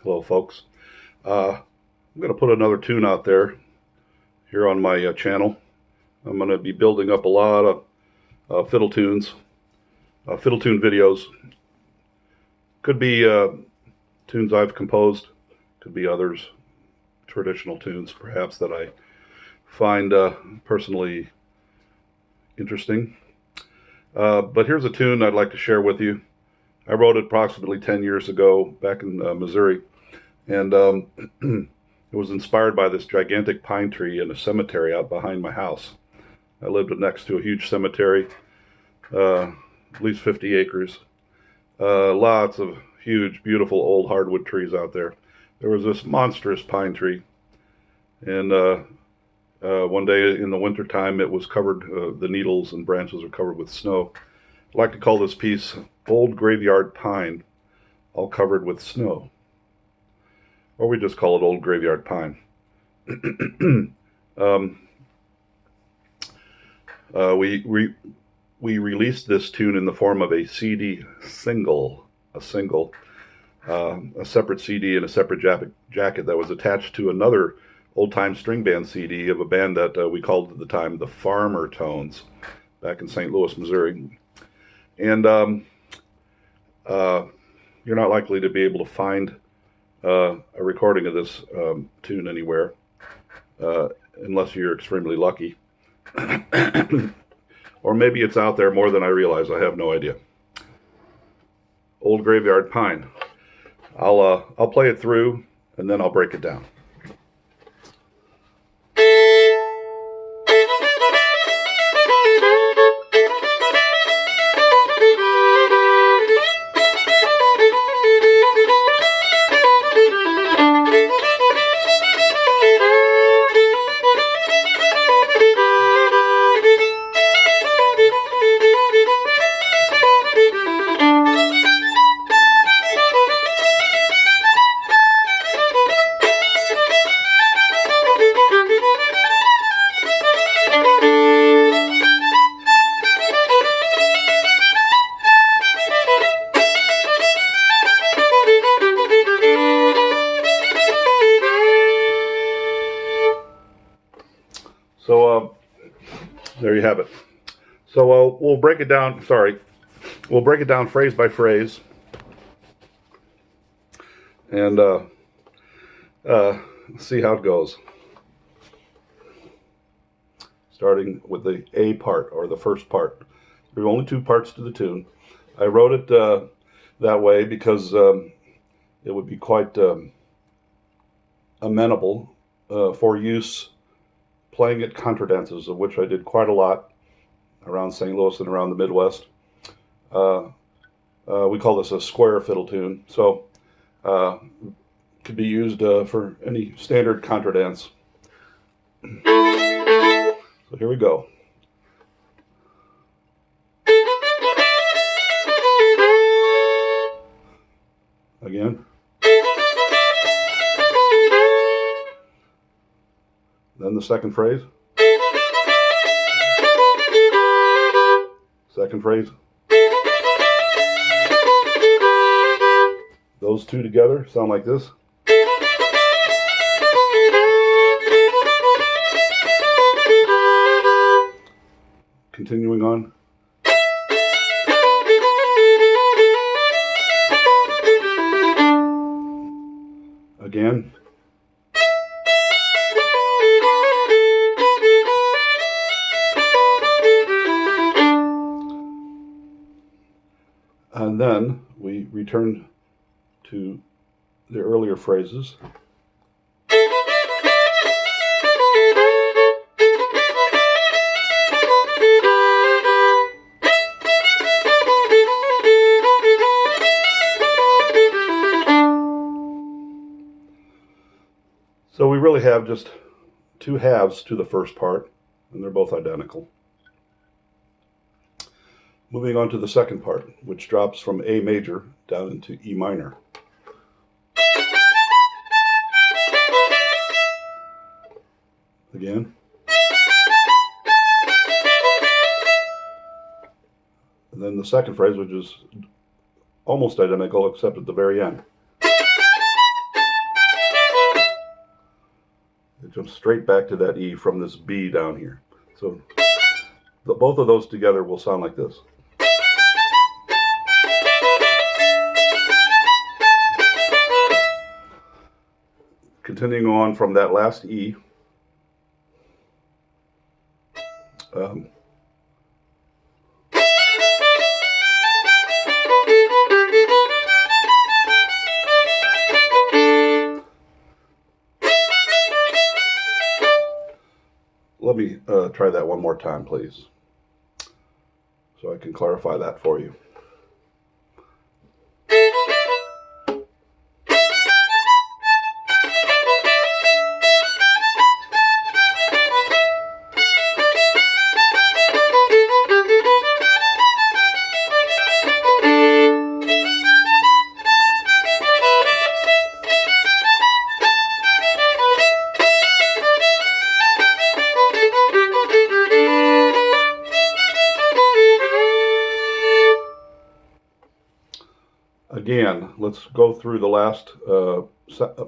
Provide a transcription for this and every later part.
Hello, folks. I'm going to put another tune out there here on my channel. I'm going to be building up a lot of fiddle tunes, fiddle tune videos. Could be tunes I've composed, could be others, traditional tunes perhaps that I find personally interesting. But here's a tune I'd like to share with you. I wrote it approximately 10 years ago back in Missouri, and it was inspired by this gigantic pine tree in a cemetery out behind my house. I lived next to a huge cemetery, at least 50 acres. Lots of huge, beautiful old hardwood trees out there. There was this monstrous pine tree, and one day in the wintertime it was covered, the needles and branches were covered with snow. I'd like to call this piece Old Graveyard Pine, all covered with snow. Or we just call it Old Graveyard Pine. We released this tune in the form of a CD single, a separate CD and a separate jacket that was attached to another old-time string band CD of a band that we called at the time the Farmer Tones, back in St. Louis, Missouri. And you're not likely to be able to find a recording of this tune anywhere, unless you're extremely lucky. Or maybe it's out there more than I realize. I have no idea. Old Graveyard Pine. I'll play it through and then I'll break it down. So there you have it. So we'll break it down. We'll break it down phrase by phrase, and see how it goes. Starting with the A part, or the first part. There are only two parts to the tune. I wrote it that way because it would be quite amenable for use playing at contra dances, of which I did quite a lot around St. Louis and around the Midwest. We call this a square fiddle tune, so could be used for any standard contra dance. So here we go. Again. Then the second phrase. Second phrase. Those two together sound like this. Continuing on. Again. And then we return to the earlier phrases. So we really have just two halves to the first part, and they're both identical. Moving on to the second part, which drops from A major down into E minor. Again. And then the second phrase, which is almost identical except at the very end. It jumps straight back to that E from this B down here. So both of those together will sound like this. Continuing on from that last E, let me try that one more time, please, so I can clarify that for you. Again, let's go through the last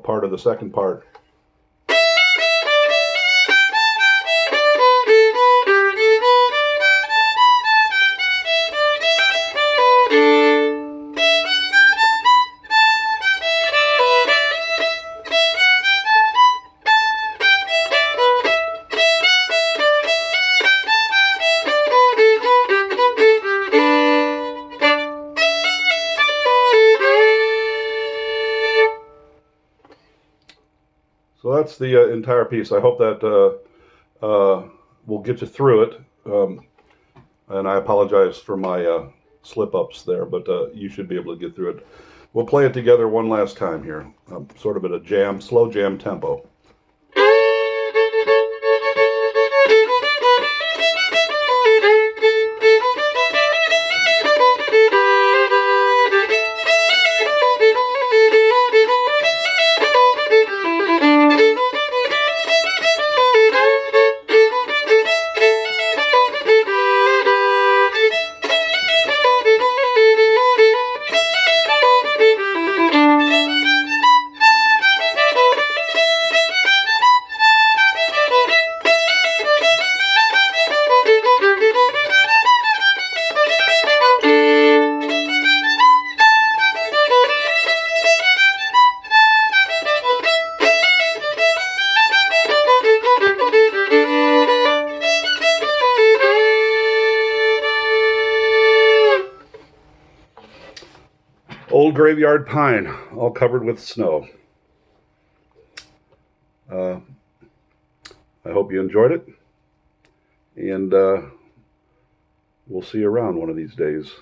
part of the second part. So that's the entire piece. I hope that will get you through it. And I apologize for my slip-ups there, but you should be able to get through it. We'll play it together one last time here, sort of at a jam, slow jam tempo. Old graveyard pine, all covered with snow. I hope you enjoyed it, and we'll see you around one of these days.